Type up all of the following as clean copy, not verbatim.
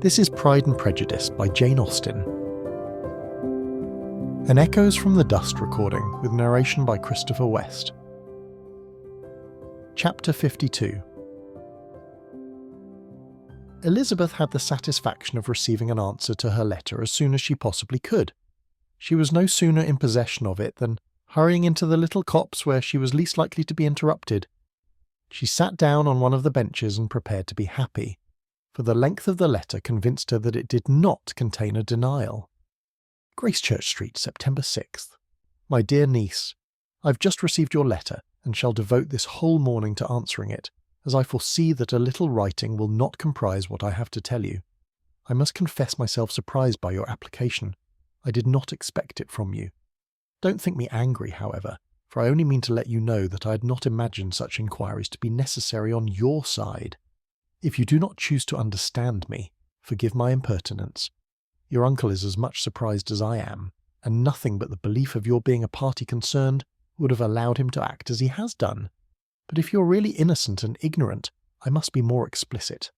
This is Pride and Prejudice by Jane Austen. An Echoes from the Dust recording with narration by Christopher West. Chapter 52. Elizabeth had the satisfaction of receiving an answer to her letter as soon as she possibly could. She was no sooner in possession of it than, hurrying into the little copse where she was least likely to be interrupted, she sat down on one of the benches and prepared to be happy, for the length of the letter convinced her that it did not contain a denial. Gracechurch Street, September 6th. My dear niece, I've just received your letter and shall devote this whole morning to answering it, as I foresee that a little writing will not comprise what I have to tell you. I must confess myself surprised by your application. I did not expect it from you. Don't think me angry, however, for I only mean to let you know that I had not imagined such inquiries to be necessary on your side. If you do not choose to understand me, forgive my impertinence. Your uncle is as much surprised as I am, and nothing but the belief of your being a party concerned would have allowed him to act as he has done. But if you're really innocent and ignorant, I must be more explicit.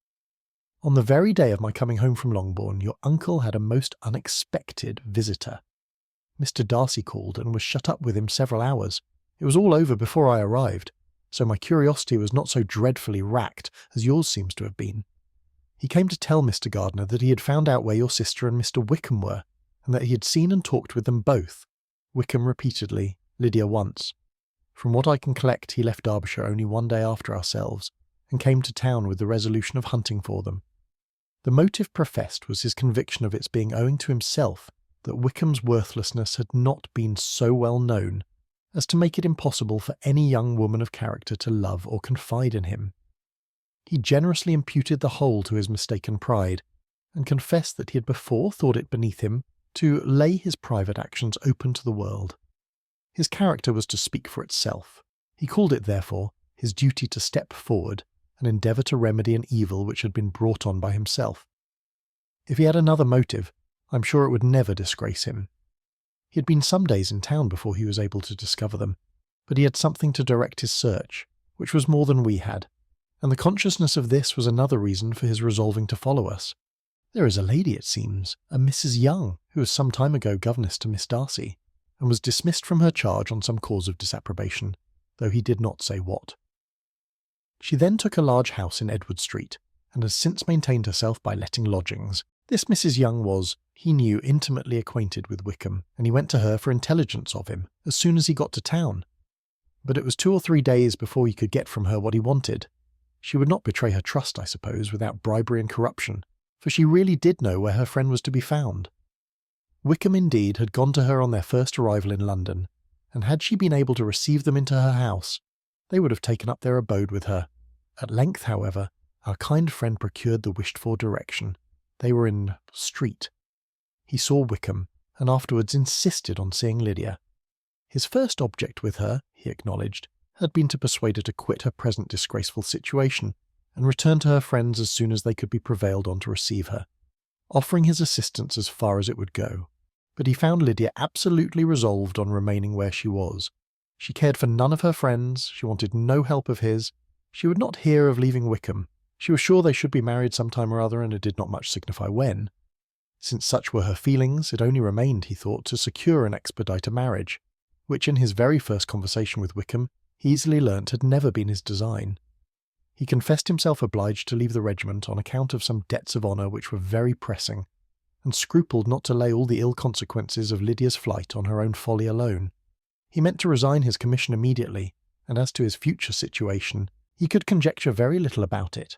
On the very day of my coming home from Longbourn, your uncle had a most unexpected visitor. Mr. Darcy called and was shut up with him several hours. It was all over before I arrived, so my curiosity was not so dreadfully racked as yours seems to have been. He came to tell Mr. Gardiner that he had found out where your sister and Mr. Wickham were, and that he had seen and talked with them both, Wickham repeatedly, Lydia once. From what I can collect, he left Derbyshire only one day after ourselves, and came to town with the resolution of hunting for them. The motive professed was his conviction of its being owing to himself that Wickham's worthlessness had not been so well known as to make it impossible for any young woman of character to love or confide in him. He generously imputed the whole to his mistaken pride, and confessed that he had before thought it beneath him to lay his private actions open to the world. His character was to speak for itself. He called it, therefore, his duty to step forward and endeavour to remedy an evil which had been brought on by himself. If he had another motive, I'm sure it would never disgrace him. He had been some days in town before he was able to discover them, but he had something to direct his search, which was more than we had, and the consciousness of this was another reason for his resolving to follow us. There is a lady, it seems, a Mrs. Young, who was some time ago governess to Miss Darcy, and was dismissed from her charge on some cause of disapprobation, though he did not say what. She then took a large house in Edward Street, and has since maintained herself by letting lodgings. This Mrs. Young was, he knew, intimately acquainted with Wickham, and he went to her for intelligence of him as soon as he got to town. But it was 2 or 3 days before he could get from her what he wanted. She would not betray her trust, I suppose, without bribery and corruption, for she really did know where her friend was to be found. Wickham, indeed, had gone to her on their first arrival in London, and had she been able to receive them into her house, they would have taken up their abode with her. At length, however, our kind friend procured the wished-for direction. They were in Street. He saw Wickham, and afterwards insisted on seeing Lydia. His first object with her, he acknowledged, had been to persuade her to quit her present disgraceful situation, and return to her friends as soon as they could be prevailed on to receive her, offering his assistance as far as it would go. But he found Lydia absolutely resolved on remaining where she was. She cared for none of her friends, she wanted no help of his, she would not hear of leaving Wickham. She was sure they should be married some time or other, and it did not much signify when. Since such were her feelings, it only remained, he thought, to secure and expedite a marriage, which in his very first conversation with Wickham he easily learnt had never been his design. He confessed himself obliged to leave the regiment on account of some debts of honour which were very pressing, and scrupled not to lay all the ill consequences of Lydia's flight on her own folly alone. He meant to resign his commission immediately, and as to his future situation, he could conjecture very little about it.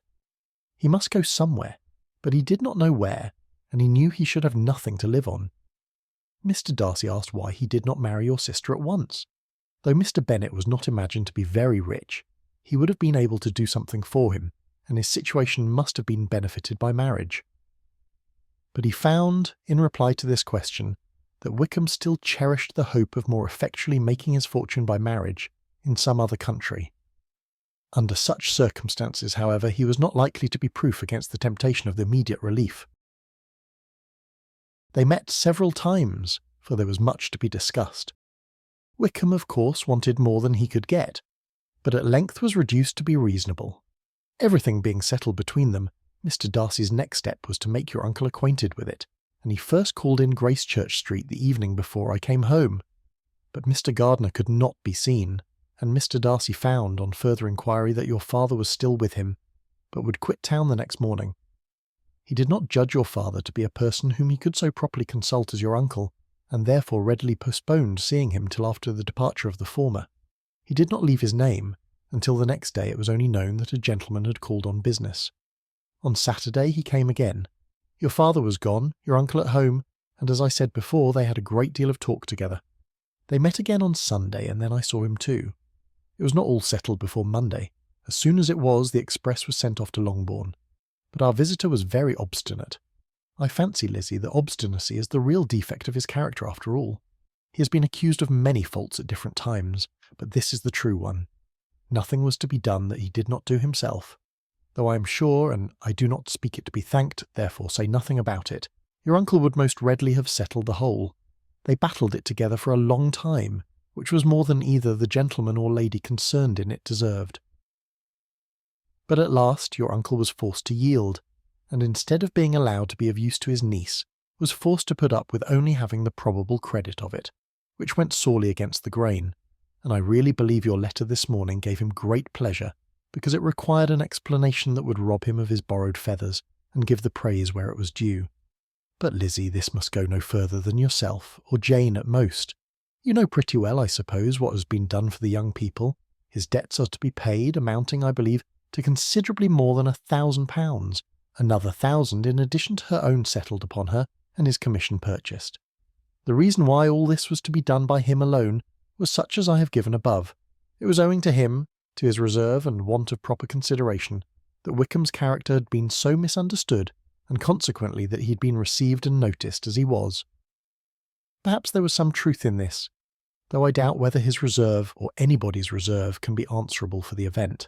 He must go somewhere, but he did not know where, and he knew he should have nothing to live on. Mr. Darcy asked why he did not marry your sister at once. Though Mr. Bennet was not imagined to be very rich, he would have been able to do something for him, and his situation must have been benefited by marriage. But he found, in reply to this question, that Wickham still cherished the hope of more effectually making his fortune by marriage in some other country. Under such circumstances, however, he was not likely to be proof against the temptation of the immediate relief. They met several times, for there was much to be discussed. Wickham, of course, wanted more than he could get, but at length was reduced to be reasonable. Everything being settled between them, Mr. Darcy's next step was to make your uncle acquainted with it, and he first called in Gracechurch Street the evening before I came home. But Mr. Gardiner could not be seen, and Mr. Darcy found, on further inquiry, that your father was still with him, but would quit town the next morning. He did not judge your father to be a person whom he could so properly consult as your uncle, and therefore readily postponed seeing him till after the departure of the former. He did not leave his name, until the next day it was only known that a gentleman had called on business. On Saturday he came again. Your father was gone, your uncle at home, and as I said before, they had a great deal of talk together. They met again on Sunday, and then I saw him too. It was not all settled before Monday. As soon as it was, the express was sent off to Longbourn. But our visitor was very obstinate. I fancy, Lizzie, that obstinacy is the real defect of his character after all. He has been accused of many faults at different times, but this is the true one. Nothing was to be done that he did not do himself. Though I am sure, and I do not speak it to be thanked, therefore say nothing about it, your uncle would most readily have settled the whole. They battled it together for a long time, which was more than either the gentleman or lady concerned in it deserved. But at last your uncle was forced to yield, and instead of being allowed to be of use to his niece, was forced to put up with only having the probable credit of it, which went sorely against the grain, and I really believe your letter this morning gave him great pleasure, because it required an explanation that would rob him of his borrowed feathers, and give the praise where it was due. But, Lizzie, this must go no further than yourself, or Jane at most. You know pretty well, I suppose, what has been done for the young people. His debts are to be paid, amounting, I believe, to considerably more than £1,000, another 1,000 in addition to her own settled upon her, and his commission purchased. The reason why all this was to be done by him alone was such as I have given above. It was owing to him, to his reserve and want of proper consideration, that Wickham's character had been so misunderstood, and consequently that he had been received and noticed as he was. Perhaps there was some truth in this, though I doubt whether his reserve, or anybody's reserve, can be answerable for the event.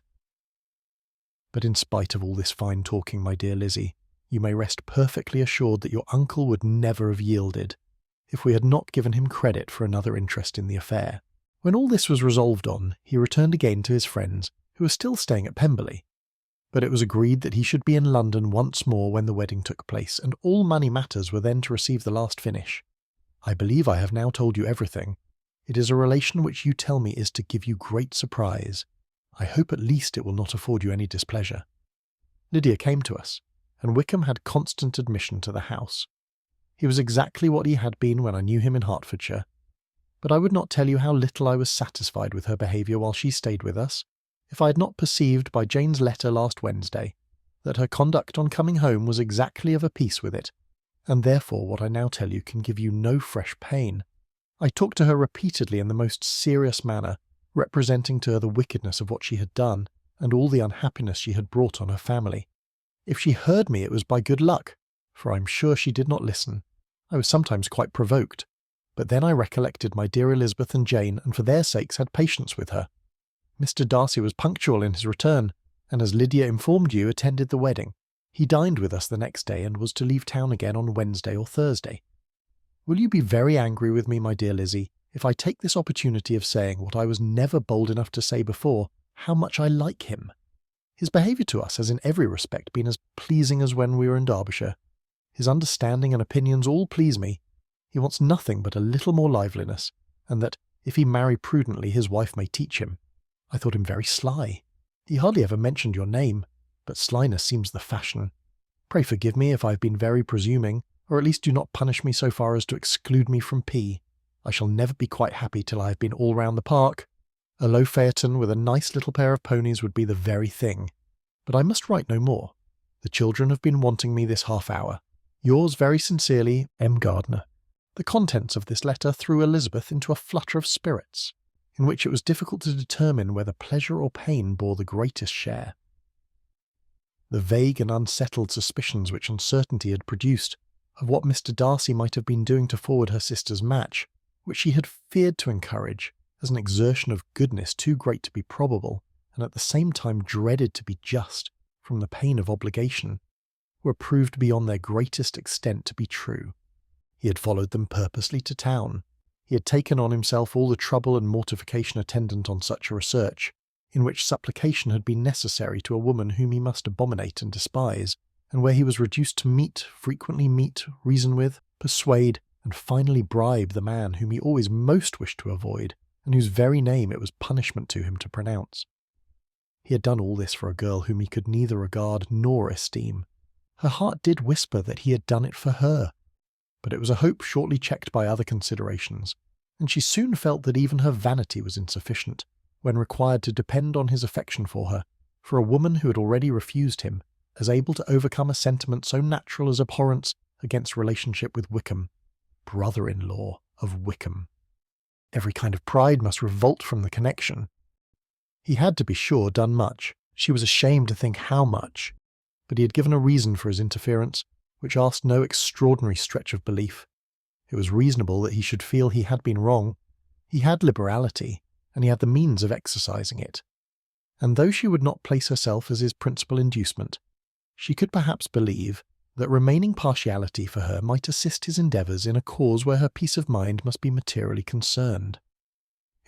But in spite of all this fine talking, my dear Lizzie, you may rest perfectly assured that your uncle would never have yielded, if we had not given him credit for another interest in the affair. When all this was resolved on, he returned again to his friends, who were still staying at Pemberley. But it was agreed that he should be in London once more when the wedding took place, and all money matters were then to receive the last finish. I believe I have now told you everything. It is a relation which you tell me is to give you great surprise. I hope at least it will not afford you any displeasure. Lydia came to us, and Wickham had constant admission to the house. He was exactly what he had been when I knew him in Hertfordshire, but I would not tell you how little I was satisfied with her behaviour while she stayed with us, if I had not perceived by Jane's letter last Wednesday that her conduct on coming home was exactly of a piece with it, and therefore what I now tell you can give you no fresh pain. I talked to her repeatedly in the most serious manner, representing to her the wickedness of what she had done, and all the unhappiness she had brought on her family. If she heard me, it was by good luck, for I am sure she did not listen. I was sometimes quite provoked, but then I recollected my dear Elizabeth and Jane, and for their sakes had patience with her. Mr. Darcy was punctual in his return, and as Lydia informed you, attended the wedding. He dined with us the next day, and was to leave town again on Wednesday or Thursday. Will you be very angry with me, my dear Lizzie, if I take this opportunity of saying what I was never bold enough to say before, how much I like him? His behaviour to us has in every respect been as pleasing as when we were in Derbyshire. His understanding and opinions all please me. He wants nothing but a little more liveliness, and that, if he marry prudently, his wife may teach him. I thought him very sly. He hardly ever mentioned your name, but slyness seems the fashion. Pray forgive me if I have been very presuming, or at least do not punish me so far as to exclude me from P. I shall never be quite happy till I have been all round the park. A low phaeton with a nice little pair of ponies would be the very thing. But I must write no more. The children have been wanting me this half hour. Yours very sincerely, M. Gardiner. The contents of this letter threw Elizabeth into a flutter of spirits, in which it was difficult to determine whether pleasure or pain bore the greatest share. The vague and unsettled suspicions which uncertainty had produced of what Mr. Darcy might have been doing to forward her sister's match, which she had feared to encourage as an exertion of goodness too great to be probable, and at the same time dreaded to be just, from the pain of obligation, were proved beyond their greatest extent to be true. He had followed them purposely to town. He had taken on himself all the trouble and mortification attendant on such a research, in which supplication had been necessary to a woman whom he must abominate and despise, and where he was reduced to frequently meet, reason with, persuade, and finally bribe the man whom he always most wished to avoid, and whose very name it was punishment to him to pronounce. He had done all this for a girl whom he could neither regard nor esteem. Her heart did whisper that he had done it for her, but it was a hope shortly checked by other considerations, and she soon felt that even her vanity was insufficient, when required to depend on his affection for her, for a woman who had already refused him, as able to overcome a sentiment so natural as abhorrence against relationship with Wickham, brother-in-law of Wickham. Every kind of pride must revolt from the connection. He had, to be sure, done much. She was ashamed to think how much. But he had given a reason for his interference, which asked no extraordinary stretch of belief. It was reasonable that he should feel he had been wrong. He had liberality, and he had the means of exercising it. And though she would not place herself as his principal inducement, she could perhaps believe that remaining partiality for her might assist his endeavours in a cause where her peace of mind must be materially concerned.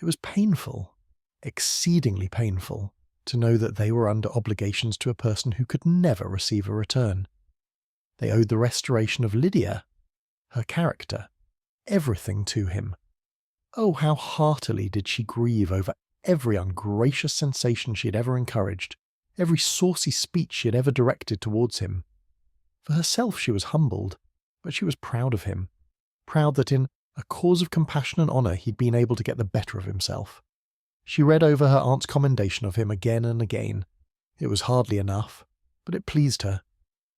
It was painful, exceedingly painful, to know that they were under obligations to a person who could never receive a return. They owed the restoration of Lydia, her character, everything to him. Oh, how heartily did she grieve over every ungracious sensation she had ever encouraged, every saucy speech she had ever directed towards him. For herself she was humbled, but she was proud of him, proud that in a cause of compassion and honour he'd been able to get the better of himself. She read over her aunt's commendation of him again and again. It was hardly enough, but it pleased her.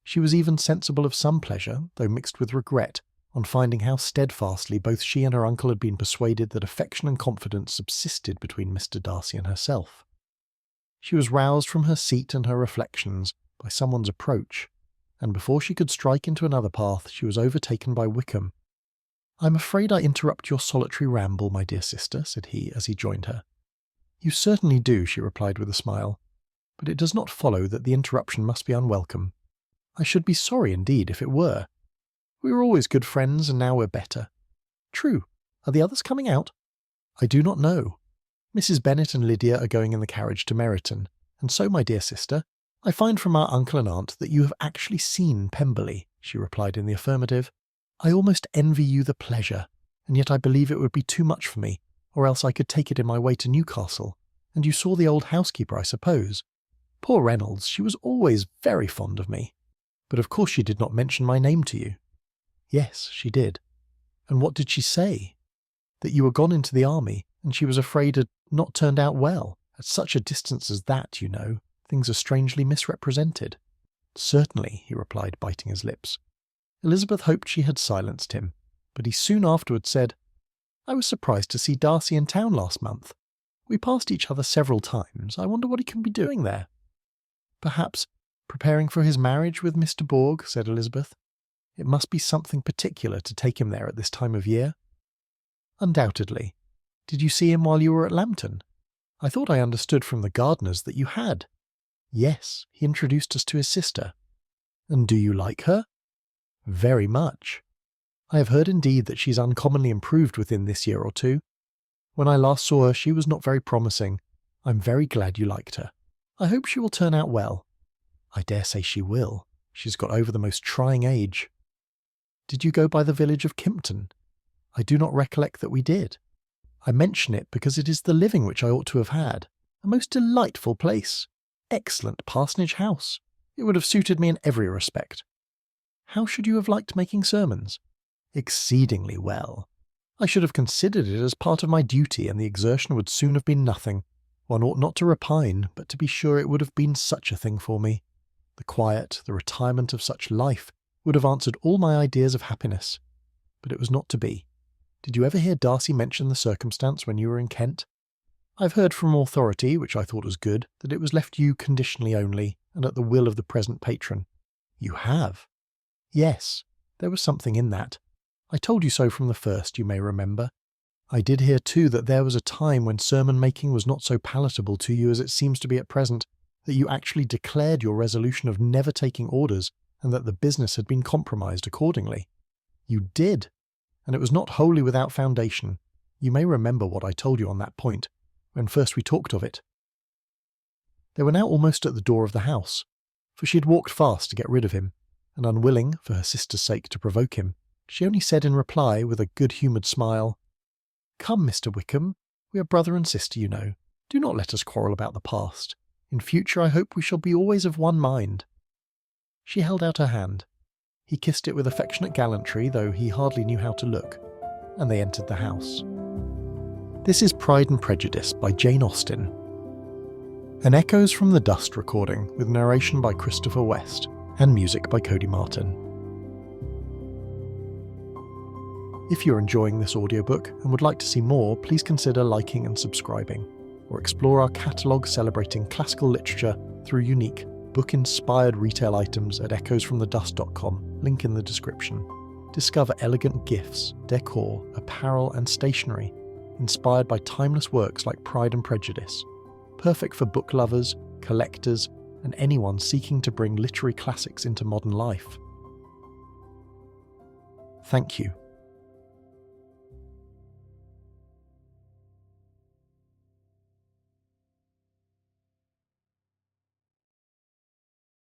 She was even sensible of some pleasure, though mixed with regret, on finding how steadfastly both she and her uncle had been persuaded that affection and confidence subsisted between Mr. Darcy and herself. She was roused from her seat and her reflections by someone's approach, and before she could strike into another path she was overtaken by Wickham. "I'm afraid I interrupt your solitary ramble, my dear sister," said he, as he joined her. "You certainly do," she replied with a smile, "but it does not follow that the interruption must be unwelcome. I should be sorry indeed if it were. We were always good friends, and now we're better. True. Are the others coming out?" "I do not know. Mrs. Bennet and Lydia are going in the carriage to Meryton, and so, my dear sister, I find from our uncle and aunt that you have actually seen Pemberley," she replied in the affirmative. "I almost envy you the pleasure, and yet I believe it would be too much for me, or else I could take it in my way to Newcastle. And you saw the old housekeeper, I suppose? Poor Reynolds, she was always very fond of me. But of course she did not mention my name to you." "Yes, she did." "And what did she say?" "That you were gone into the army, and she was afraid had not turned out well. At such a distance as that, you know, things are strangely misrepresented." "Certainly," he replied, biting his lips. Elizabeth hoped she had silenced him, but he soon afterwards said, "I was surprised to see Darcy in town last month. We passed each other several times. I wonder what he can be doing there." "Perhaps preparing for his marriage with Mr. Bourg," said Elizabeth. "It must be something particular to take him there at this time of year." "Undoubtedly. Did you see him while you were at Lambton? I thought I understood from the gardeners that you had." "Yes, he introduced us to his sister." "And do you like her?" "Very much. I have heard indeed that she's uncommonly improved within this year or two. When I last saw her she was not very promising. I'm very glad you liked her. I hope she will turn out well." "I dare say she will. She's got over the most trying age." "Did you go by the village of Kimpton?" "I do not recollect that we did. I mention it because it is the living which I ought to have had. A most delightful place. Excellent parsonage house. It would have suited me in every respect." "How should you have liked making sermons?" "Exceedingly well. I should have considered it as part of my duty, and the exertion would soon have been nothing. One ought not to repine, but to be sure it would have been such a thing for me. The quiet, the retirement of such life would have answered all my ideas of happiness. But it was not to be. Did you ever hear Darcy mention the circumstance when you were in Kent?" "I've heard from authority, which I thought was good, that it was left you conditionally only, and at the will of the present patron." "You have?" "Yes, there was something in that. I told you so from the first, you may remember. I did hear too that there was a time when sermon-making was not so palatable to you as it seems to be at present, that you actually declared your resolution of never taking orders, and that the business had been compromised accordingly." "You did, and it was not wholly without foundation. You may remember what I told you on that point, when first we talked of it." They were now almost at the door of the house. for she had walked fast to get rid of him, and unwilling, for her sister's sake, to provoke him, she only said in reply, with a good-humoured smile, "Come, Mr. Wickham, we are brother and sister, you know. Do not let us quarrel about the past. In future I hope we shall be always of one mind." She held out her hand. He kissed it with affectionate gallantry, though he hardly knew how to look, and they entered the house. This is Pride and Prejudice by Jane Austen. An Echoes from the Dust recording with narration by Christopher West and music by Cody Martin. If you're enjoying this audiobook and would like to see more, please consider liking and subscribing, or explore our catalogue celebrating classical literature through unique, book-inspired retail items at echoesfromthedust.com, link in the description. Discover elegant gifts, decor, apparel and stationery inspired by timeless works like Pride and Prejudice, perfect for book lovers, collectors, and anyone seeking to bring literary classics into modern life. Thank you.